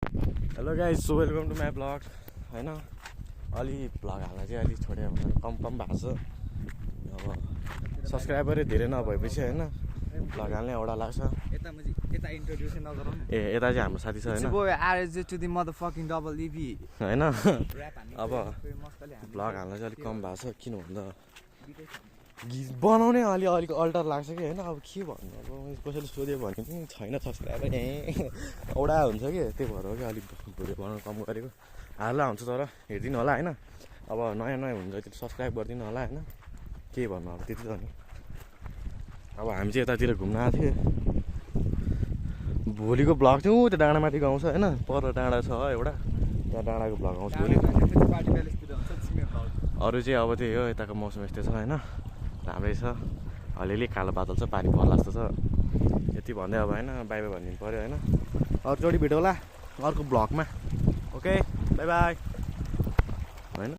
Hello guys, so welcome to my vlog होइन। अलि blog हाल्न चाहिँ अलिक छोड्यो कम भएको छ। अब सब्सक्राइबरै धेरै नभएपछि होइन ब्लग हाल्ने एउटा लाग्छ। ए यता चाहिँ हाम्रो साथी छ होइन, होइन। अब ब्लग हाल्न चाहिँ अलिक कम भएको छ, किन भन्दा गीत बनाउने अलिक अल्टर लाग्छ कि होइन। अब के भन्नु, अब कसैले सोध्यो भने पनि छैन सब्सक्राइबर औडा हुन्छ कि, त्यही भएर हो कि अलिक भिडियो बनाउनु कम गरेको। हाल्ला हुन्छ तर हेरिदिनु होला होइन। अब नयाँ नयाँ हुन्छ त्यो सब्सक्राइब गरिदिनु होला होइन। के भन्नु अब त्यति त हो नि। अब हामी चाहिँ यतातिर घुम्न आएको थियो। भोलिको ब्लग चाहिँ त्यो डाँडामाथि गाउँछ होइन, पर डाँडा छ एउटा, त्यहाँ डाँडाको ब्लग आउँछ भोलि। अरू चाहिँ अब त्यही हो, यताको मौसम यस्तै छ होइन, राम्रै छ। अलिअलि कालो बादल छ, पानी पर्ला जस्तो छ। यति भन्दै अब होइन बाई बाई भनिदिनु पऱ्यो होइन। अरूचोटि भेटौँला अर्को ब्लगमा। ओके बाई बाई होइन।